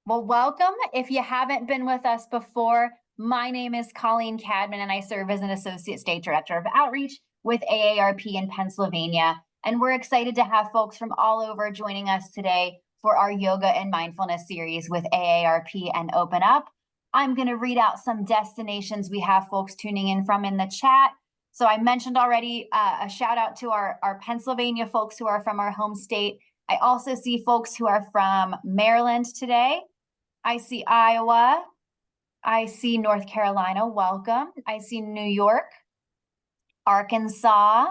Well, welcome. If you haven't been with us before, my name is Colleen Cadman, and I serve as an Associate State Director of Outreach with AARP in Pennsylvania. And we're excited to have folks from all over joining us today for our yoga and mindfulness series with AARP and Open Up. I'm going to read out some destinations we have folks tuning in from in the chat. So I mentioned already a shout out to our Pennsylvania folks who are from our home state. I also see folks who are from Maryland today. I see Iowa. I see North Carolina. Welcome. I see New York, Arkansas,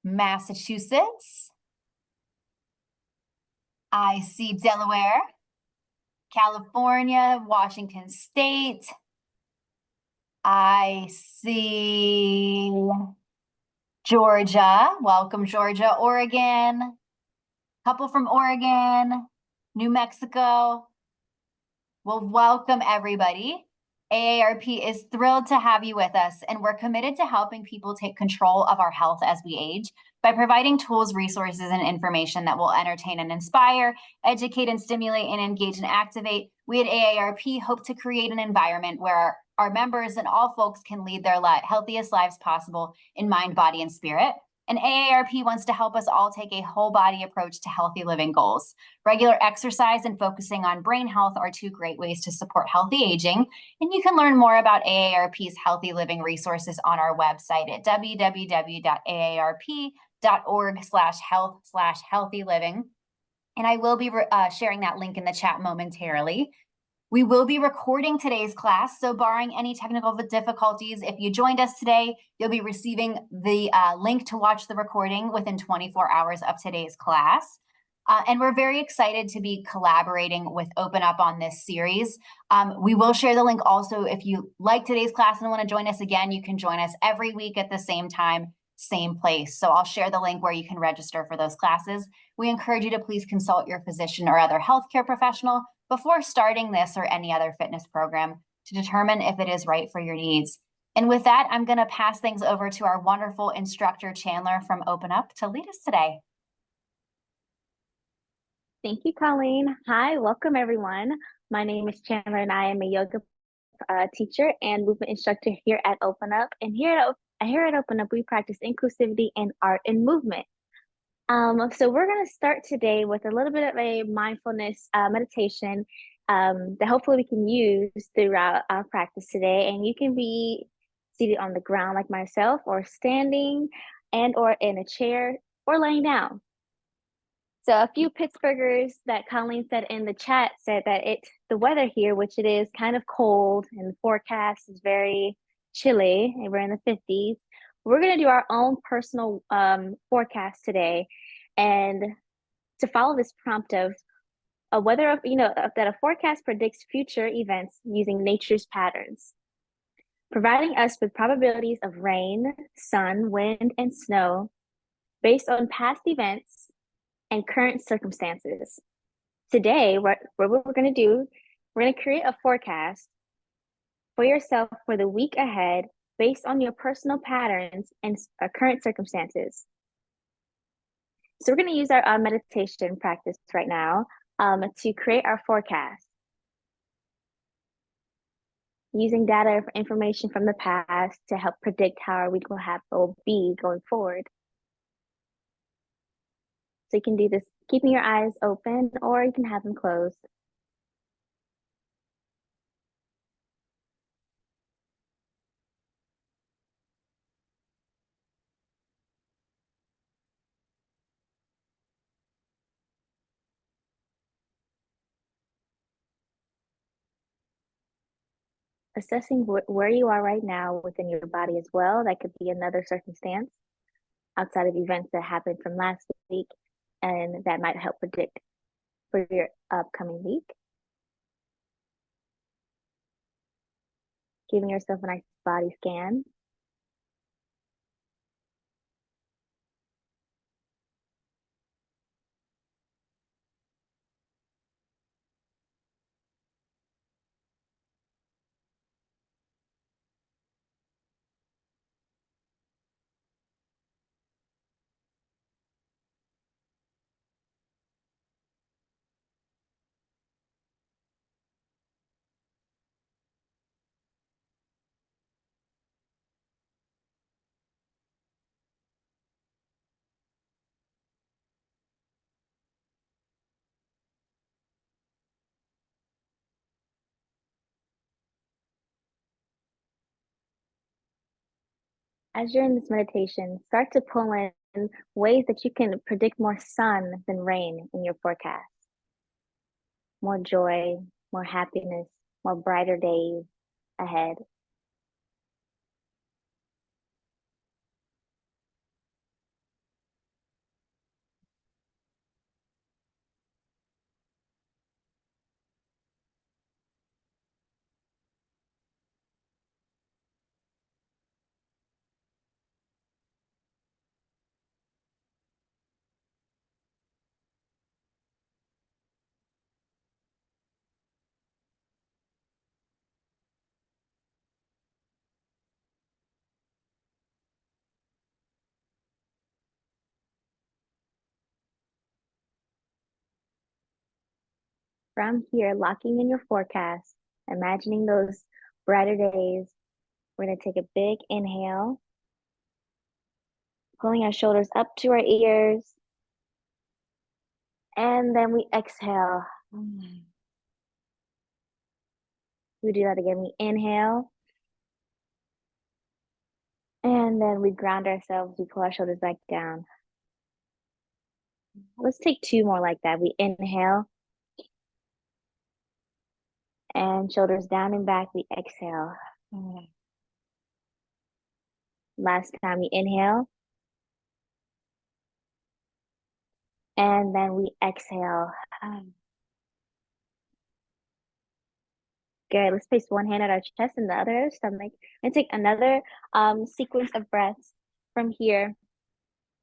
Massachusetts. I see Delaware, California, Washington State. I see Georgia. Welcome, Georgia. Oregon. Couple from Oregon, New Mexico. Well, welcome everybody. AARP is thrilled to have you with us, and we're committed to helping people take control of our health as we age by providing tools, resources, and information that will entertain and inspire, educate and stimulate, and engage and activate. We at AARP hope to create an environment where our members and all folks can lead their healthiest lives possible in mind, body, and spirit. And AARP wants to help us all take a whole body approach to healthy living goals. Regular exercise and focusing on brain health are two great ways to support healthy aging. And you can learn more about AARP's healthy living resources on our website at www.aarp.org/health/healthy living. And I will be sharing that link in the chat momentarily. We will be recording today's class, so barring any technical difficulties, if you joined us today, you'll be receiving the link to watch the recording within 24 hours of today's class. And we're very excited to be collaborating with Open Up on this series. We will share the link also. If you like today's class and want to join us again, you can join us every week at the same time, same place. So I'll share the link where you can register for those classes. We encourage you to please consult your physician or other healthcare professional before starting this or any other fitness program to determine if it is right for your needs. And with that, I'm going to pass things over to our wonderful instructor, Chandler from Open Up, to lead us today. Thank you, Colleen. Hi, welcome everyone. My name is Chandler and I am a yoga teacher and movement instructor here at Open Up. And here at Open Up, we practice inclusivity in art and movement. So we're going to start today with a little bit of a mindfulness meditation that hopefully we can use throughout our practice today. And you can be seated on the ground like myself, or standing, and or in a chair, or laying down. So a few Pittsburghers that Colleen said in the chat said that the weather here, which it is kind of cold and the forecast is very chilly, and we're in the 50s. We're going to do our own personal forecast today, and to follow this prompt of a weather of that a forecast predicts future events using nature's patterns, providing us with probabilities of rain, sun, wind, and snow based on past events and current circumstances. Today, what we're going to do, we're going to create a forecast for yourself for the week ahead based on your personal patterns and current circumstances. So we're going to use our meditation practice right now to create our forecast, using data information from the past to help predict how our week will be going forward. So you can do this keeping your eyes open, or you can have them closed. Assessing where you are right now within your body as well. That could be another circumstance outside of events that happened from last week, and that might help predict for your upcoming week. Giving yourself a nice body scan. As you're in this meditation, start to pull in ways that you can predict more sun than rain in your forecast. More joy, more happiness, more brighter days ahead. From here, locking in your forecast, imagining those brighter days, we're going to take a big inhale, pulling our shoulders up to our ears, and then we exhale. We do that again. We inhale, and then we ground ourselves. We pull our shoulders back down. Let's take two more like that. We inhale, and shoulders down and back. We exhale. Last time, we inhale, and then we exhale. Good. Let's place one hand at our chest and the other at our stomach, and take another sequence of breaths from here.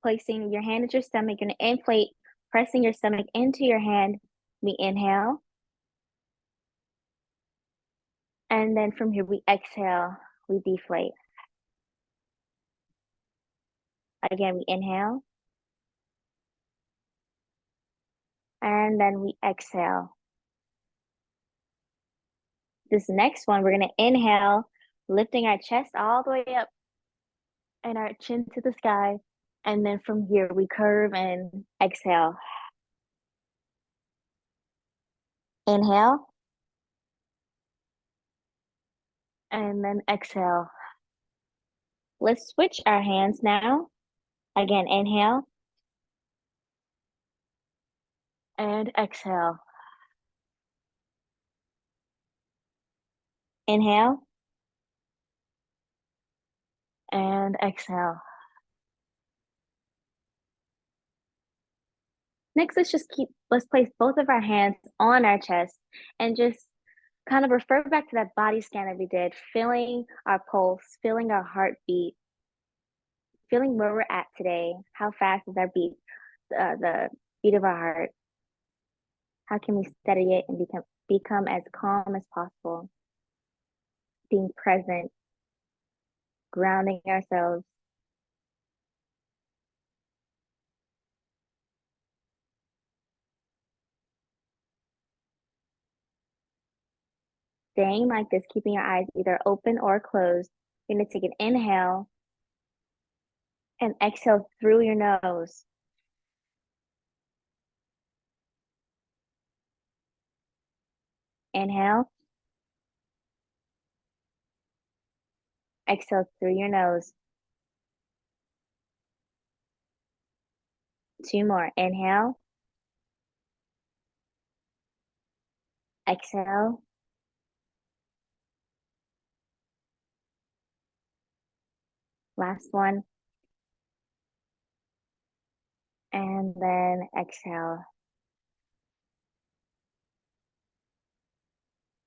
Placing your hand at your stomach, you're going to inflate, pressing your stomach into your hand. We inhale. And then from here, we exhale, we deflate. Again, we inhale. And then we exhale. This next one, we're going to inhale, lifting our chest all the way up and our chin to the sky. And then from here, we curve and exhale. Inhale. And then exhale. Let's switch our hands now. Again, inhale. And exhale. Inhale. And exhale. Next, let's place both of our hands on our chest and just kind of refer back to that body scan that we did, feeling our pulse, feeling our heartbeat, feeling where we're at today. How fast is our beat, the beat of our heart? How can we steady it and become as calm as possible? Being present, grounding ourselves. Staying like this, keeping your eyes either open or closed. You're going to take an inhale and exhale through your nose. Inhale. Exhale through your nose. Two more. Inhale. Exhale. Last one. And then exhale.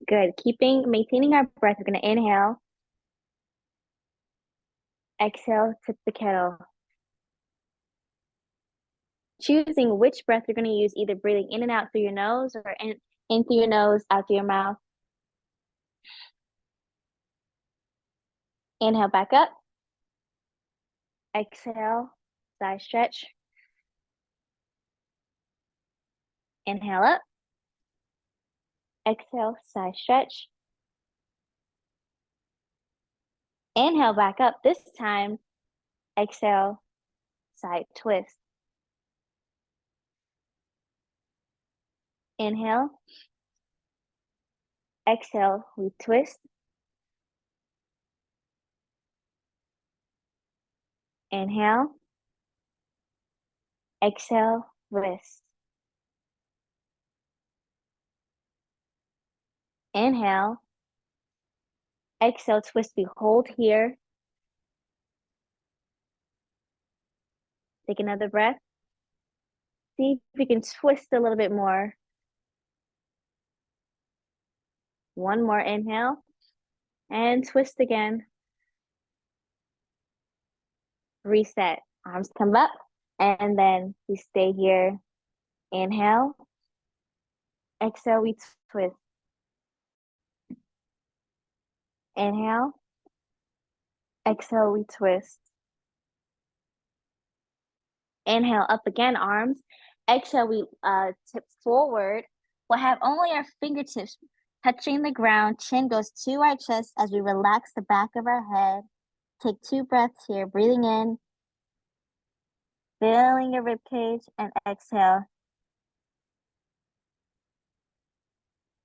Good. Maintaining our breath. We're going to inhale. Exhale, tip the kettle. Choosing which breath you're going to use, either breathing in and out through your nose or in through your nose, out through your mouth. Inhale back up. Exhale, side stretch. Inhale up. Exhale, side stretch. Inhale back up. This time, exhale, side twist. Inhale. Exhale, we twist. Inhale. Exhale, twist. Inhale. Exhale, twist. We hold here. Take another breath. See if we can twist a little bit more. One more inhale. And twist again. Reset. Arms come up. And then we stay here. Inhale. Exhale, we twist. Inhale. Exhale, we twist. Inhale, up again, arms. Exhale, we tip forward. We'll have only our fingertips touching the ground. Chin goes to our chest as we relax the back of our head. Take 2 breaths here, breathing in, filling your rib cage, and exhale.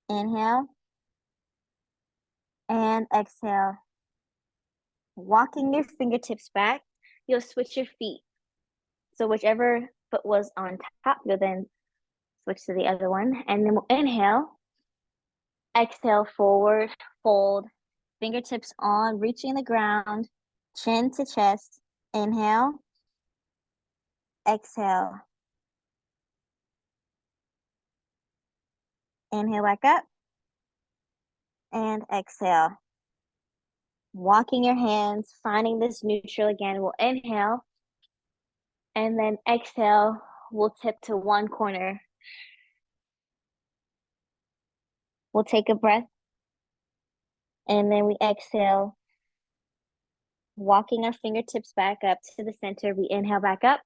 Inhale and exhale. Walking your fingertips back, you'll switch your feet. So whichever foot was on top, you'll then switch to the other one. And then we'll inhale, exhale, forward, fold, fingertips on, reaching the ground, chin to chest. Inhale, exhale. Inhale back up and exhale. Walking your hands, finding this neutral again. We'll inhale and then exhale. We'll tip to one corner. We'll take a breath and then we exhale. Walking our fingertips back up to the center. We inhale back up.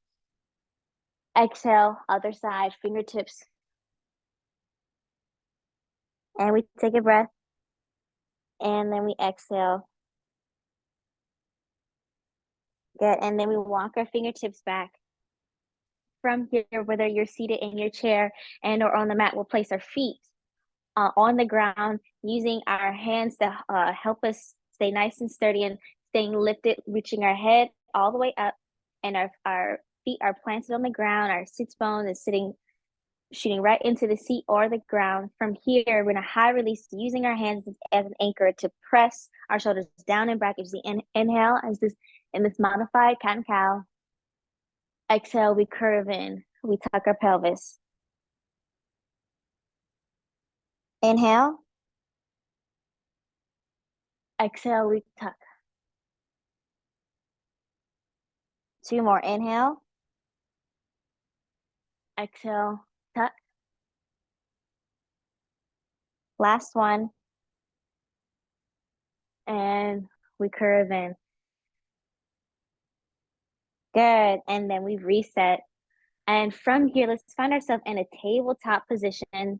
Exhale, other side, fingertips. And we take a breath. And then we exhale. Good. And then we walk our fingertips back. From here, whether you're seated in your chair and or on the mat, we'll place our feet on the ground, using our hands to help us stay nice and sturdy and staying lifted, reaching our head all the way up. And our feet are planted on the ground. Our sits bone is shooting right into the seat or the ground. From here, we're in a high release, using our hands as an anchor to press our shoulders down and back. As the inhale, as this in this modified cat and cow. Exhale, we curve in. We tuck our pelvis. Inhale. Exhale, we tuck. 2 more. Inhale. Exhale, tuck. Last one. And we curve in. Good. And then we reset. And from here, let's find ourselves in a tabletop position.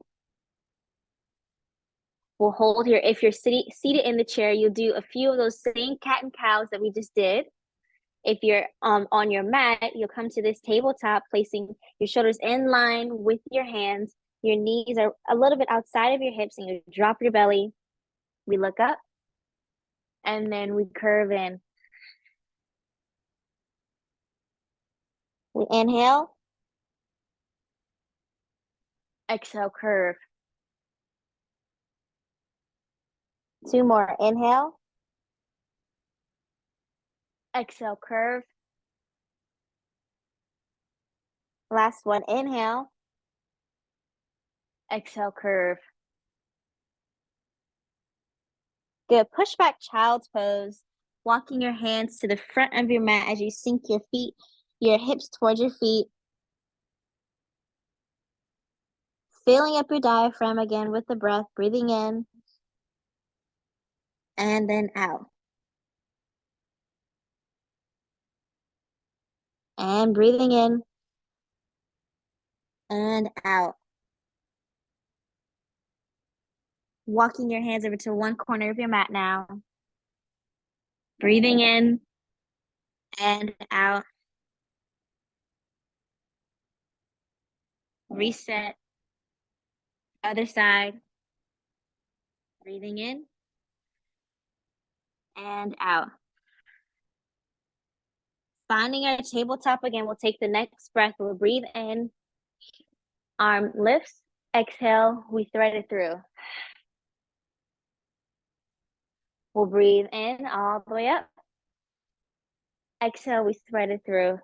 We'll hold here. If you're seated in the chair, you'll do a few of those same cat and cows that we just did. If you're on your mat, you'll come to this tabletop, placing your shoulders in line with your hands. Your knees are a little bit outside of your hips, and you drop your belly. We look up, and then we curve in. We inhale. Exhale, curve. 2 more. Inhale. Exhale, curve. Last one. Inhale. Exhale, curve. Good. Push back child's pose. Walking your hands to the front of your mat as you sink your hips towards your feet. Filling up your diaphragm again with the breath, breathing in and then out. And breathing in and out. Walking your hands over to one corner of your mat now. Breathing in and out. Reset. Other side. Breathing in and out. Finding our tabletop again, we'll take the next breath. We'll breathe in, arm lifts, exhale, we thread it through. We'll breathe in all the way up. Exhale, we thread it through.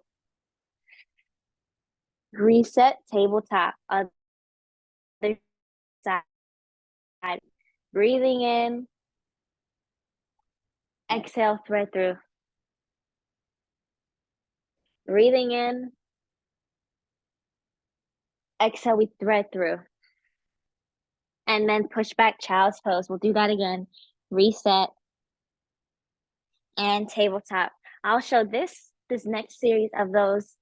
Reset, tabletop, other side. Breathing in, exhale, thread through. Breathing in, exhale, we thread through. And then push back, child's pose. We'll do that again. Reset and tabletop. I'll show this next series of those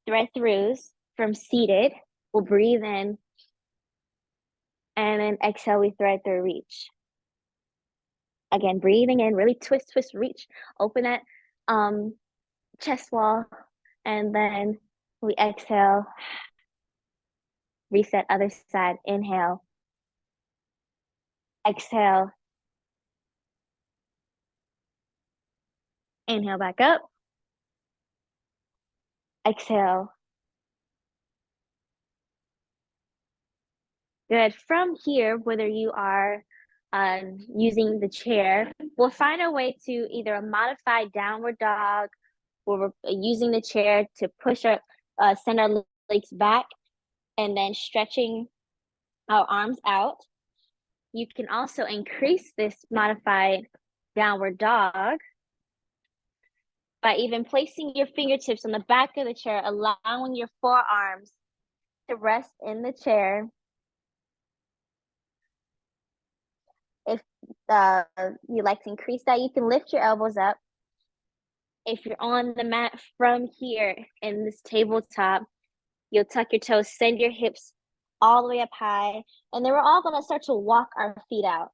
thread throughs from seated. We'll breathe in and then exhale, we thread through, reach. Again, breathing in, really twist, twist, reach, open that chest wall, and then we exhale, reset, other side, inhale, exhale, inhale back up, exhale. Good. From here, whether you are using the chair, we'll find a way to either a modified downward dog, where we're using the chair to push our, send our legs back, and then stretching our arms out. You can also increase this modified downward dog by even placing your fingertips on the back of the chair, allowing your forearms to rest in the chair. If you like to increase that, you can lift your elbows up. If you're on the mat from here in this tabletop, you'll tuck your toes, send your hips all the way up high, and then we're all going to start to walk our feet out.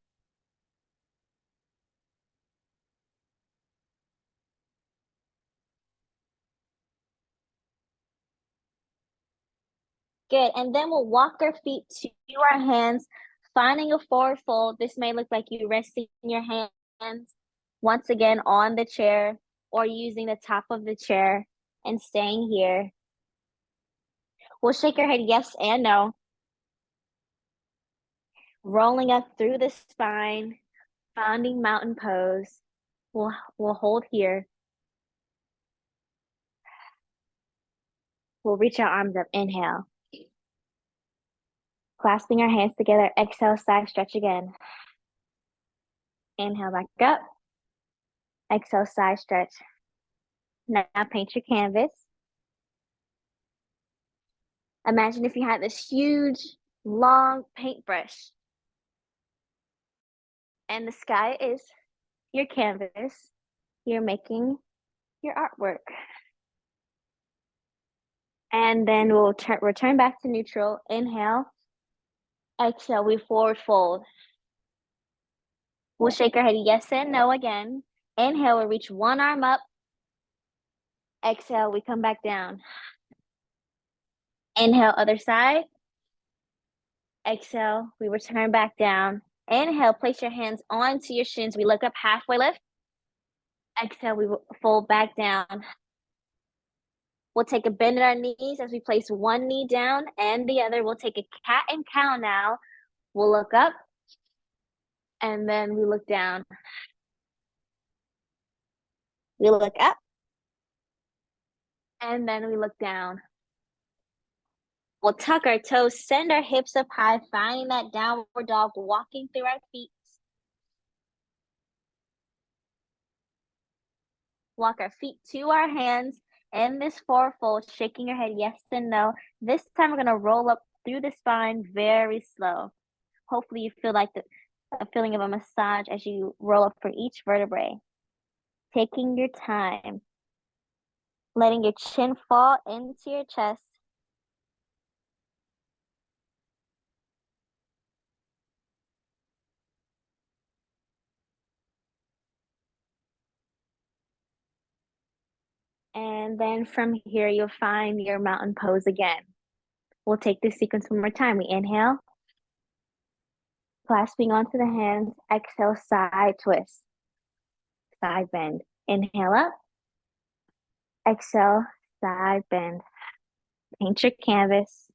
Good, and then we'll walk our feet to our hands, finding a forward fold. This may look like you resting your hands once again on the chair or using the top of the chair and staying here. We'll shake our head yes and no. Rolling up through the spine, founding mountain pose. We'll hold here. We'll reach our arms up, inhale. Clasping our hands together, exhale, side stretch again. Inhale back up. Exhale, side stretch. Now paint your canvas. Imagine if you had this huge, long paintbrush, and the sky is your canvas. You're making your artwork. And then we'll return back to neutral. Inhale. Exhale, we forward fold. We'll shake our head yes and no again. Inhale, we'll reach one arm up. Exhale, we come back down. Inhale, other side. Exhale, we return back down. Inhale, place your hands onto your shins. We look up, halfway lift. Exhale, we fold back down. We'll take a bend in our knees as we place one knee down and the other. We'll take a cat and cow now. We'll look up and then we look down. We look up and then we look down. We'll tuck our toes, send our hips up high, finding that downward dog, walking through our feet. Walk our feet to our hands in this forward fold, shaking your head yes and no. This time we're going to roll up through the spine very slow. Hopefully you feel like a feeling of a massage as you roll up for each vertebrae. Taking your time, letting your chin fall into your chest. And then from here, you'll find your mountain pose again. We'll take this sequence one more time. We inhale, clasping onto the hands, exhale, side twist, side bend. Inhale up, Exhale, side bend. Paint your canvas.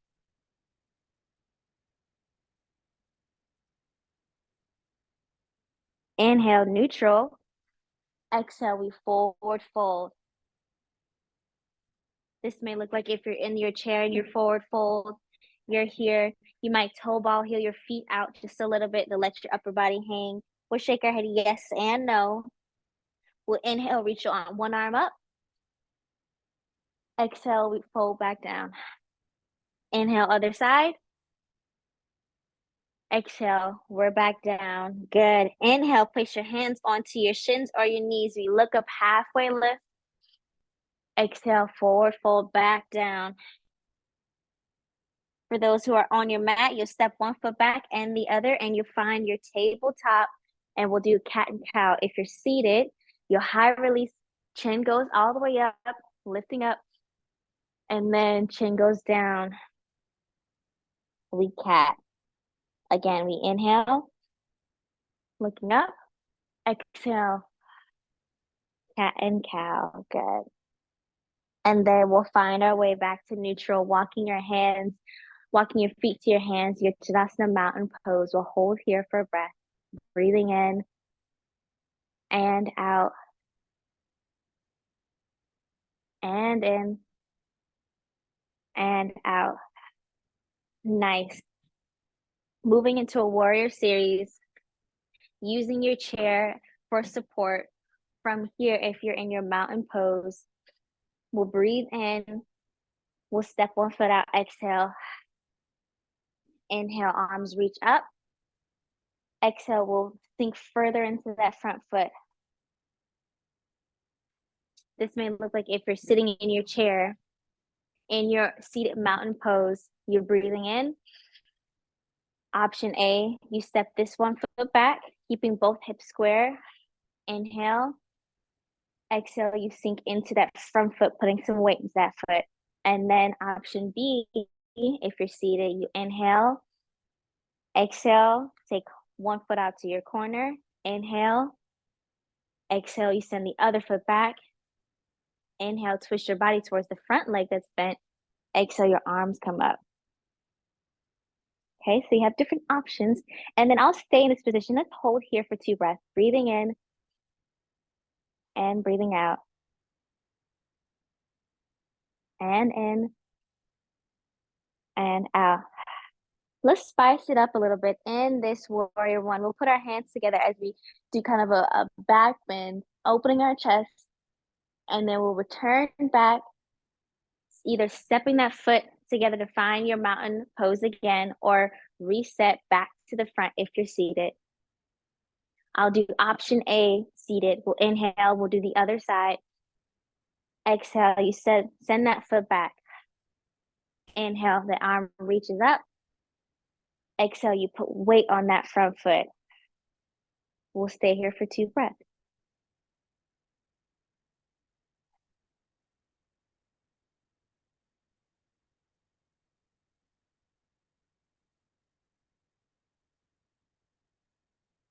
Inhale, neutral. Exhale, we forward fold. This may look like if you're in your chair and you're forward fold, you're here. You might toe ball, heel your feet out just a little bit to let your upper body hang. We'll shake our head yes and no. We'll inhale, reach your one arm up. Exhale, we fold back down. Inhale, other side. Exhale, we're back down. Good. Inhale, place your hands onto your shins or your knees. We look up, halfway lift. Exhale, forward fold back down. For those who are on your mat, you'll step one foot back and the other, and you'll find your tabletop, and we'll do cat and cow. If you're seated, your high release, chin goes all the way up, lifting up, and then chin goes down. We cat. Again, we inhale, looking up, exhale, cat and cow. Good. And then we'll find our way back to neutral, walking your feet to your hands, your Tadasana mountain pose. We'll hold here for a breath, breathing in and out, and in and out. Nice. Moving into a warrior series, using your chair for support. From here, if you're in your mountain pose, we'll breathe in, we'll step one foot out, exhale. Inhale, arms reach up. Exhale, we'll sink further into that front foot. This may look like if you're sitting in your chair, in your seated mountain pose, you're breathing in. Option A, you step this one foot back, keeping both hips square. Inhale. Exhale, you sink into that front foot, putting some weight into that foot. And then option B, if you're seated, you inhale. Exhale, take one foot out to your corner. Inhale. Exhale, you send the other foot back. Inhale, twist your body towards the front leg that's bent. Exhale, your arms come up. Okay, so you have different options. And then I'll stay in this position. Let's hold here for 2 breaths. Breathing in and breathing out. And in and out. Let's spice it up a little bit in this warrior one. We'll put our hands together as we do kind of a back bend, opening our chest, and then we'll return back, either stepping that foot together to find your mountain pose again, or reset back to the front if you're seated. I'll do option A, seated. We'll inhale, we'll do the other side. Exhale, you send that foot back. Inhale, the arm reaches up. Exhale, you put weight on that front foot. We'll stay here for 2 breaths.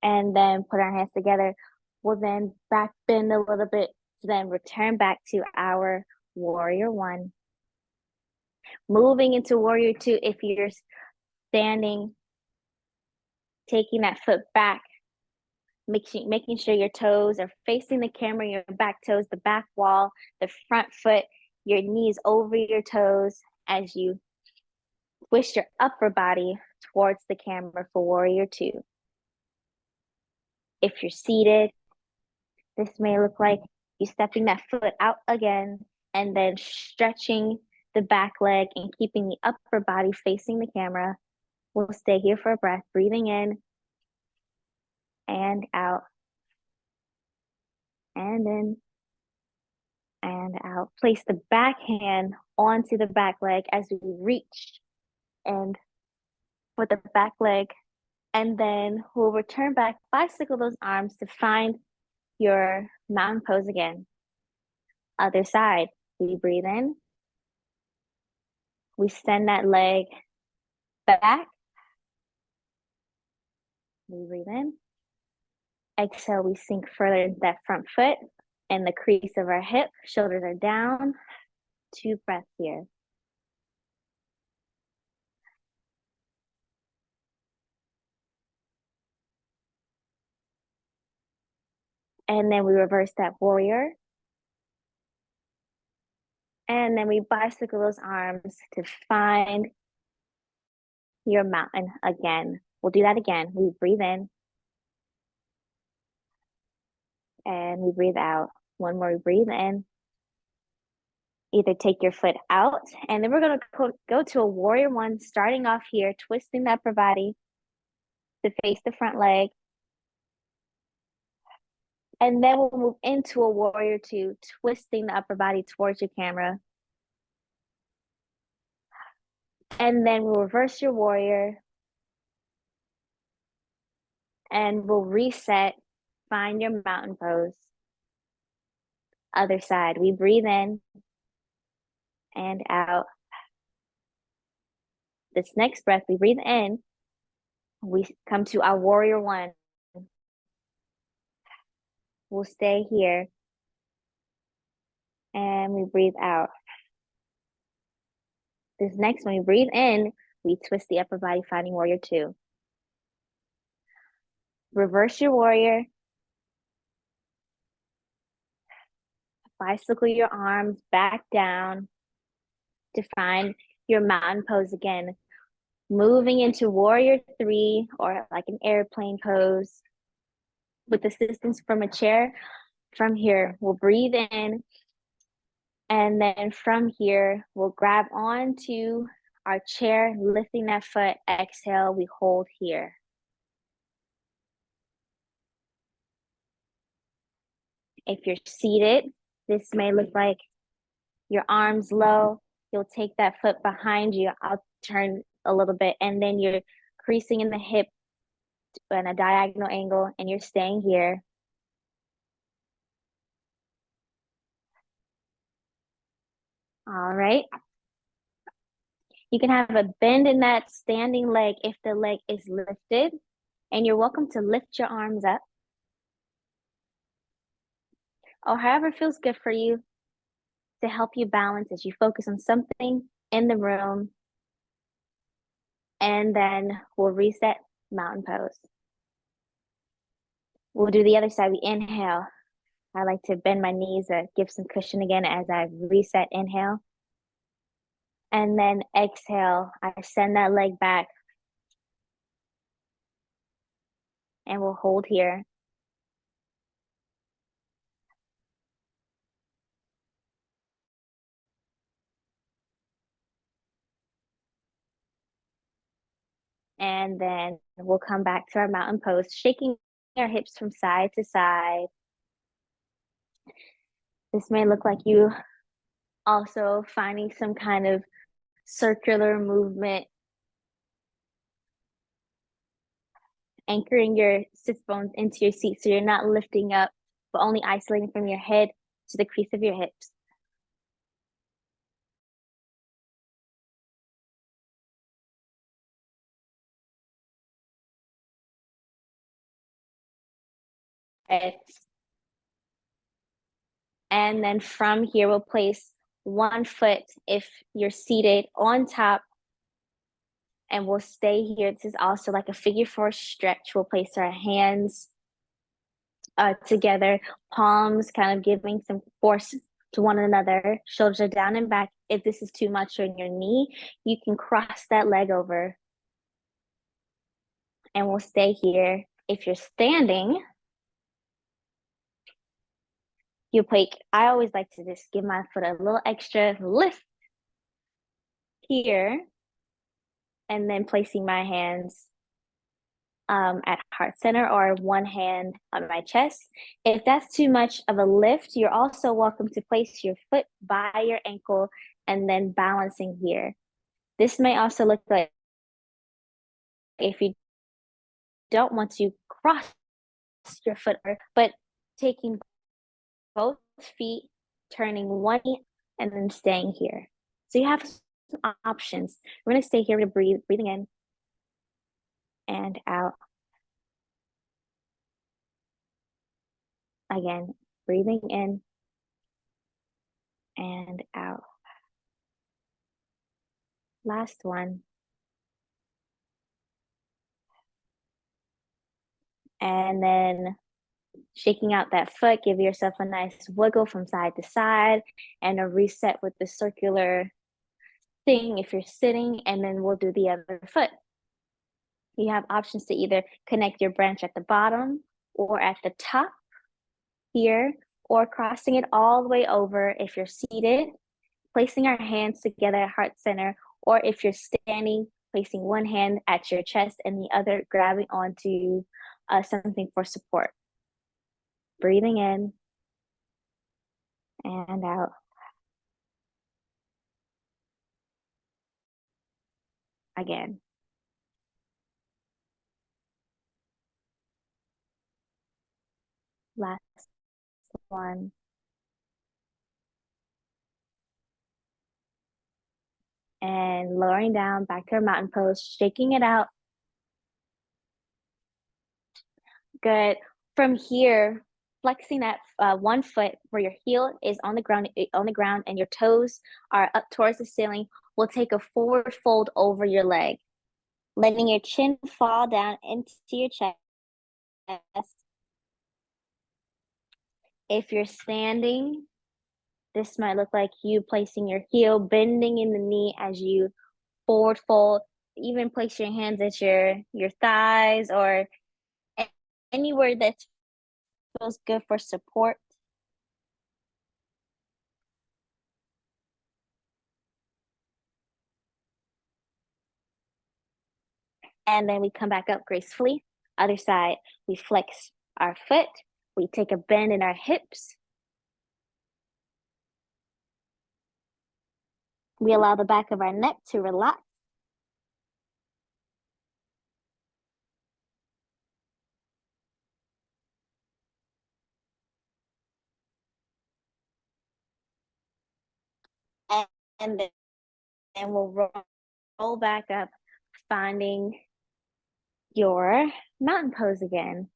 And then put our hands together. We'll then back bend a little bit to then return back to our warrior one. Moving into warrior two, if you're standing, taking that foot back, making sure your toes are facing the camera, your back toes, the back wall, the front foot, your knees over your toes as you twist your upper body towards the camera for warrior two. If you're seated, this may look like you stepping that foot out again and then stretching the back leg and keeping the upper body facing the camera. We'll stay here for a breath, breathing in and out, and in and out. Place the back hand onto the back leg as we reach and for the back leg, and then we'll return back, bicycle those arms to find your mountain pose again. Other side, we breathe in, we send that leg back, we breathe in, exhale, we sink further into that front foot, and the crease of our hip, shoulders are down. 2 breaths here. And then we reverse that warrior. And then we bicycle those arms to find your mountain again. We'll do that again. We breathe in and we breathe out. One more, we breathe in. Either take your foot out, and then we're going to go to a warrior one, starting off here, twisting the upper body to face the front leg. And then we'll move into a warrior two, twisting the upper body towards your camera. And then we'll reverse your warrior. And we'll reset, find your mountain pose. Other side, we breathe in and out. This next breath, we breathe in. We come to our warrior one. We'll stay here. And we breathe out. This next one, we breathe in, we twist the upper body, finding warrior two. Reverse your warrior. Bicycle your arms back down to find your mountain pose again. Moving into warrior three, or like an airplane pose with assistance from a chair. From here, we'll breathe in. And then from here, we'll grab onto our chair, lifting that foot. Exhale, we hold here. If you're seated, this may look like your arms low. You'll take that foot behind you. I'll turn a little bit, and then you're creasing in the hip in a diagonal angle, and you're staying here. All right. You can have a bend in that standing leg if the leg is lifted, and you're welcome to lift your arms up, or however feels good for you to help you balance as you focus on something in the room. And then we'll reset mountain pose. We'll do the other side. We inhale. I like to bend my knees or give some cushion again as I reset. Inhale. And then exhale. I send that leg back. And we'll hold here. And then we'll come back to our mountain pose, shaking our hips from side to side. This may look like you also finding some kind of circular movement, anchoring your sits bones into your seat so you're not lifting up, but only isolating from your head to the crease of your hips. And then from here, we'll place one foot, if you're seated, on top, and we'll stay here. This is also like a figure four stretch. We'll place our hands together, palms kind of giving some force to one another. Shoulders are down and back. If this is too much on your knee, you can cross that leg over. And we'll stay here. If you're standing, I always like to just give my foot a little extra lift here, and then placing my hands at heart center or one hand on my chest. If that's too much of a lift, you're also welcome to place your foot by your ankle and then balancing here. This may also look like, if you don't want to cross your foot, but taking both feet, turning one knee, and then staying here. So you have some options. We're going to stay here to breathe, breathing in and out. Again, Breathing in and out. Last one. And then shaking out that foot, give yourself a nice wiggle from side to side and a reset with the circular thing if you're sitting, and then we'll do the other foot. You have options to either connect your branch at the bottom or at the top here, or crossing it all the way over if you're seated, placing our hands together at heart center, or if you're standing, placing one hand at your chest and the other grabbing onto something for support. Breathing in and out. Again. Last one. And lowering down back to our mountain pose, shaking it out. Good. From here, flexing that one foot where your heel is on the ground, and your toes are up towards the ceiling. We'll take a forward fold over your leg, letting your chin fall down into your chest. If you're standing, this might look like you placing your heel, bending in the knee as you forward fold. Even place your hands at your thighs or anywhere that feels good for support. And then we come back up gracefully. Other side, we flex our foot. We take a bend in our hips. We allow the back of our neck to relax. And then we'll roll back up, finding your mountain pose again.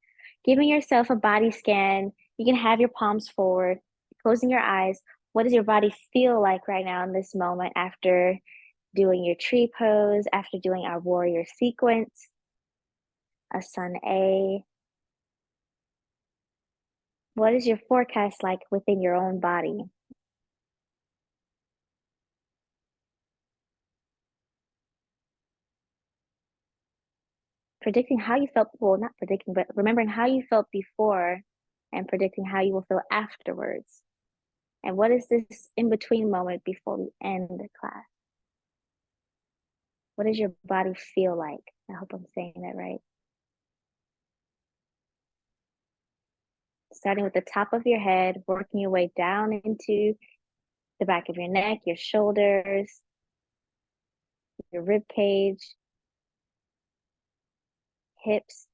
Giving yourself a body scan. You can have your palms forward, closing your eyes. What does your body feel like right now in this moment after doing your tree pose, after doing our warrior sequence, a sun A? What is your forecast like within your own body? Predicting how you felt, well, not predicting, but remembering how you felt before and predicting how you will feel afterwards. And what is this in between moment before we end the class? What does your body feel like? I hope I'm saying that right. Starting with the top of your head, working your way down into the back of your neck, your shoulders, your rib cage, hips.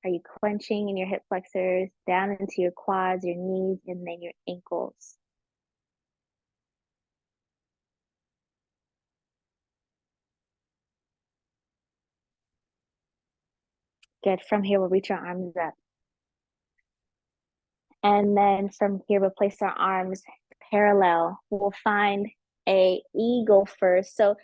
Are you clenching in your hip flexors, down into your quads, your knees, and then your ankles? Good. From here, we'll reach our arms up. And then from here, we'll place our arms parallel. We'll find a eagle first. So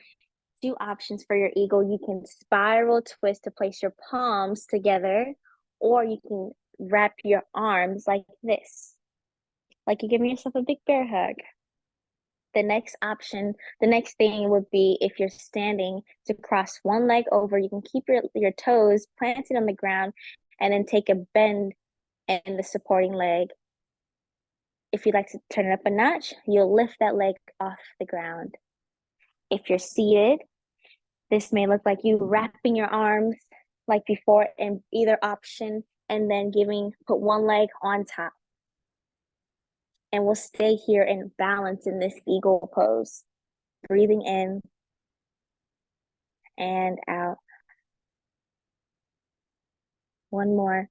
2 options for your eagle. You can spiral twist to place your palms together, or you can wrap your arms like this, like you're giving yourself a big bear hug. The next option, the next thing would be if you're standing to cross one leg over, you can keep your toes planted on the ground and then take a bend in the supporting leg. If you'd like to turn it up a notch, you'll lift that leg off the ground. If you're seated, this may look like you wrapping your arms like before in either option, and then put one leg on top. And we'll stay here in balance in this eagle pose. Breathing in and out. One more.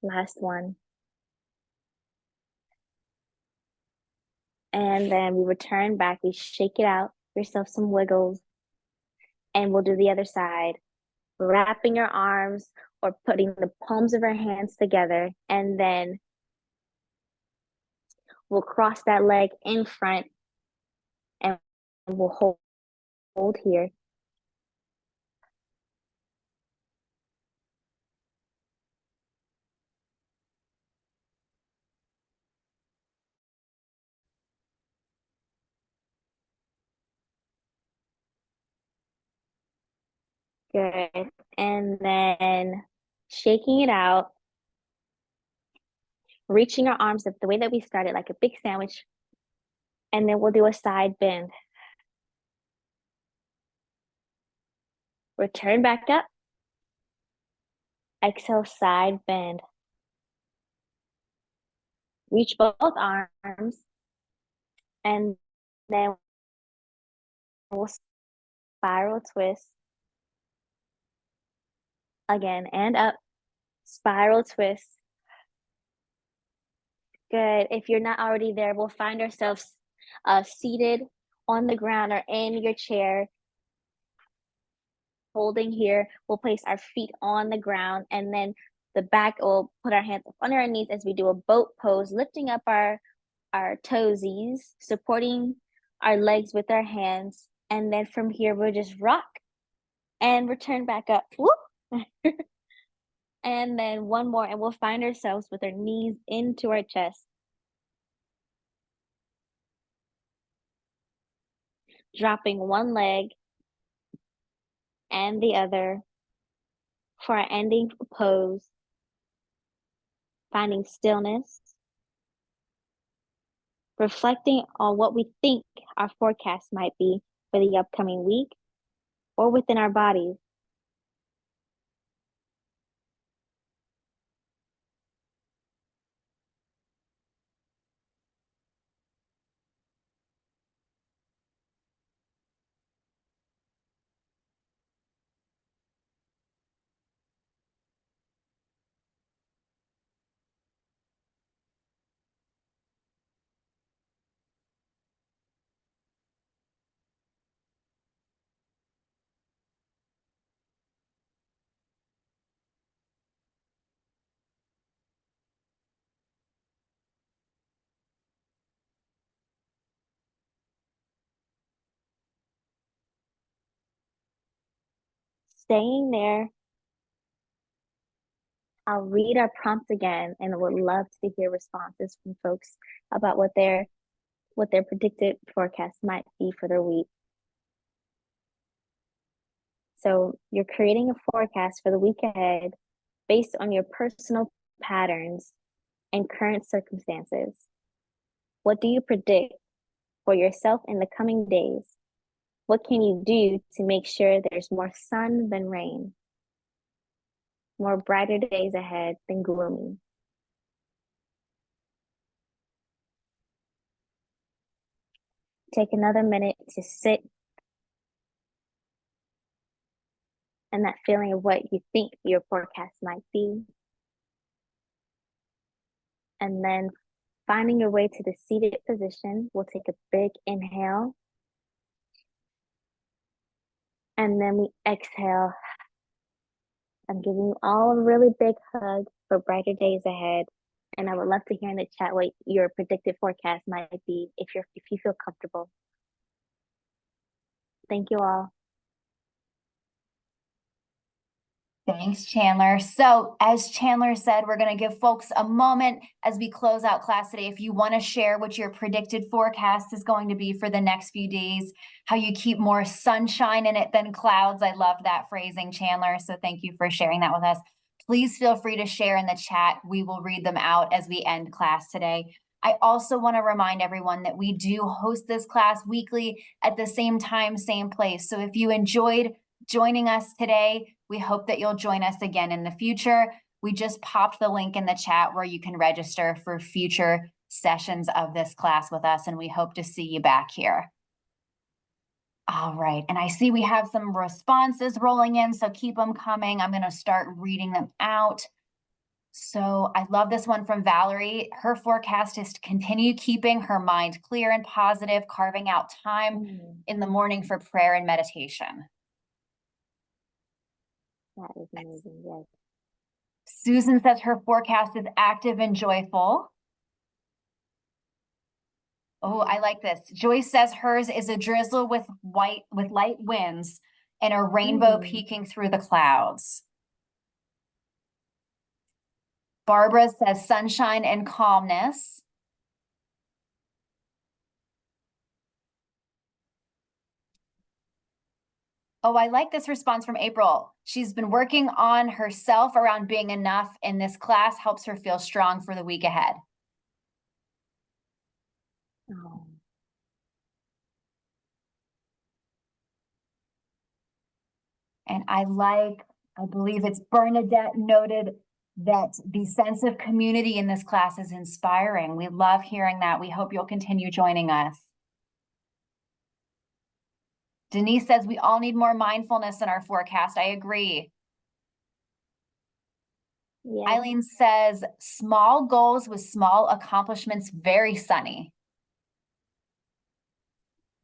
Last one. And then we return back. We shake it out. Yourself some wiggles. And we'll do the other side. wrapping your arms or putting the palms of our hands together, and then we'll cross that leg in front and we'll hold here. Good. And then shaking it out, reaching our arms up the way that we started, like a big sandwich. And then we'll do a side bend. Return back up. Exhale, side bend. Reach both arms. And then we'll spiral twist. Again, and up. Spiral twist. Good. If you're not already there, we'll find ourselves seated on the ground or in your chair. Holding here, we'll place our feet on the ground, and then the back, we'll put our hands up under our knees as we do a boat pose, lifting up our toesies, supporting our legs with our hands. And then from here, we'll just rock and return back up. Whoop. And then one more, and we'll find ourselves with our knees into our chest. Dropping one leg and the other for our ending pose. Finding stillness. Reflecting on what we think our forecast might be for the upcoming week or within our bodies. Staying there, I'll read our prompt again and would love to hear responses from folks about what their predicted forecast might be for their week. So you're creating a forecast for the week ahead based on your personal patterns and current circumstances. What do you predict for yourself in the coming days? What can you do to make sure there's more sun than rain? More brighter days ahead than gloomy? Take another minute to sit in that feeling of what you think your forecast might be. And then finding your way to the seated position, we'll take a big inhale. And then we exhale. I'm giving you all a really big hug for brighter days ahead. And I would love to hear in the chat what your predicted forecast might be if you feel comfortable. Thank you all. Thanks, Chandler. So as Chandler said, we're going to give folks a moment as we close out class today. If you want to share what your predicted forecast is going to be for the next few days, how you keep more sunshine in it than clouds. I love that phrasing, Chandler. So thank you for sharing that with us. Please feel free to share in the chat. We will read them out as we end class today. I also want to remind everyone that we do host this class weekly at the same time, same place. So if you enjoyed joining us today, we hope that you'll join us again in the future. We just popped the link in the chat where you can register for future sessions of this class with us, and we hope to see you back here. All right, and I see we have some responses rolling in, so keep them coming. I'm going to start reading them out. So I love this one from Valerie. Her forecast is to continue keeping her mind clear and positive, carving out time in the morning for prayer and meditation. That is amazing. Yes. Susan says her forecast is active and joyful. Oh, I like this. Joyce says hers is a drizzle with light winds and a rainbow peeking through the clouds. Barbara says sunshine and calmness. Oh, I like this response from April. She's been working on herself around being enough, and this class helps her feel strong for the week ahead. Oh. And I believe it's Bernadette noted that the sense of community in this class is inspiring. We love hearing that. We hope you'll continue joining us. Denise says we all need more mindfulness in our forecast. I agree. Yes. Eileen says small goals with small accomplishments, very sunny.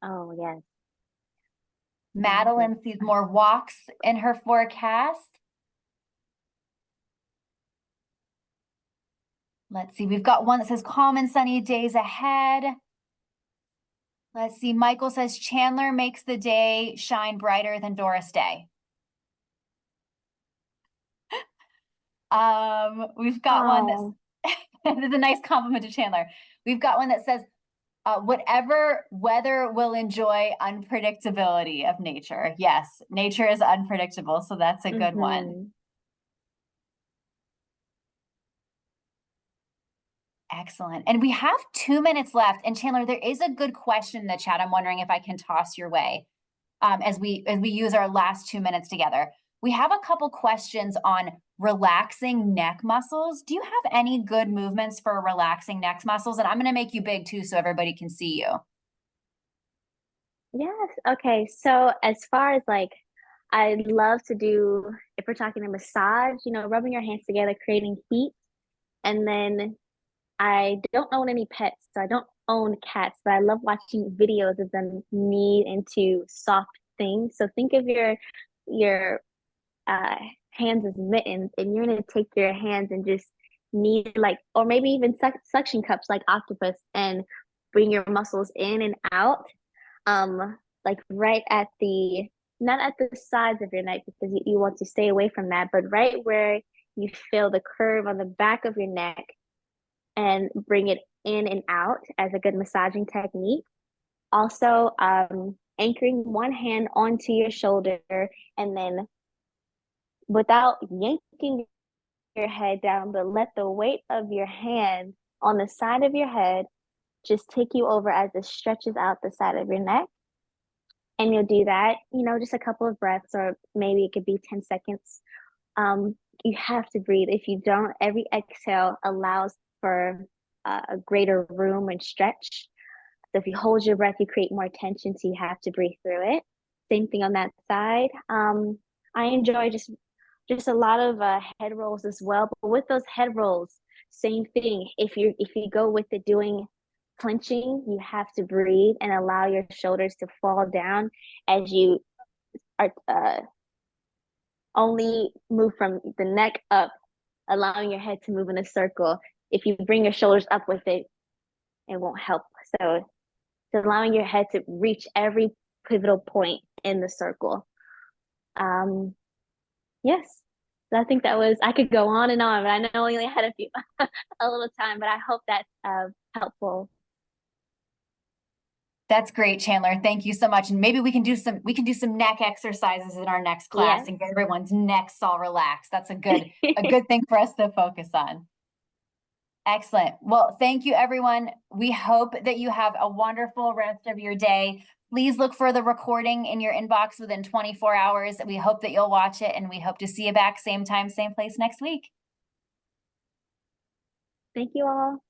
Oh, yes. Madeline sees more walks in her forecast. Let's see, we've got one that says calm and sunny days ahead. Let's see, Michael says Chandler makes the day shine brighter than Doris Day. We've got one that's a nice compliment to Chandler. We've got one that says, whatever weather will enjoy unpredictability of nature. Yes, nature is unpredictable, so that's a good one. Excellent. And we have 2 minutes left. And Chandler, there is a good question in the chat. I'm wondering if I can toss your way as we use our last 2 minutes together. We have a couple questions on relaxing neck muscles. Do you have any good movements for relaxing neck muscles? And I'm going to make you big too so everybody can see you. Yes. Okay. So as far as like, I love to do, if we're talking a massage, rubbing your hands together, creating heat. And then I don't own any pets, so I don't own cats, but I love watching videos of them knead into soft things. So think of your hands as mittens, and you're gonna take your hands and just knead like, or maybe even suction cups like octopus, and bring your muscles in and out, like right at the not at the sides of your neck because you want to stay away from that, but right where you feel the curve on the back of your neck, and bring it in and out as a good massaging technique. Also, anchoring one hand onto your shoulder, and then without yanking your head down, but let the weight of your hand on the side of your head just take you over as it stretches out the side of your neck. And you'll do that, just a couple of breaths, or maybe it could be 10 seconds. You have to breathe. If you don't, every exhale allows for a greater room and stretch. So if you hold your breath, you create more tension, so you have to breathe through it. Same thing on that side. I enjoy just a lot of head rolls as well. But with those head rolls, same thing. If you go with it doing clenching, you have to breathe and allow your shoulders to fall down as you are only move from the neck up, allowing your head to move in a circle. If you bring your shoulders up with it, it won't help. So it's allowing your head to reach every pivotal point in the circle. Yes. So I think I could go on and on, but I know I only had a little time, but I hope that's helpful. That's great, Chandler. Thank you so much. And maybe we can do some neck exercises in our next class and get everyone's necks all relaxed. That's a good thing for us to focus on. Excellent. Well, thank you, everyone. We hope that you have a wonderful rest of your day. Please look for the recording in your inbox within 24 hours. We hope that you'll watch it, and we hope to see you back same time, same place next week. Thank you all.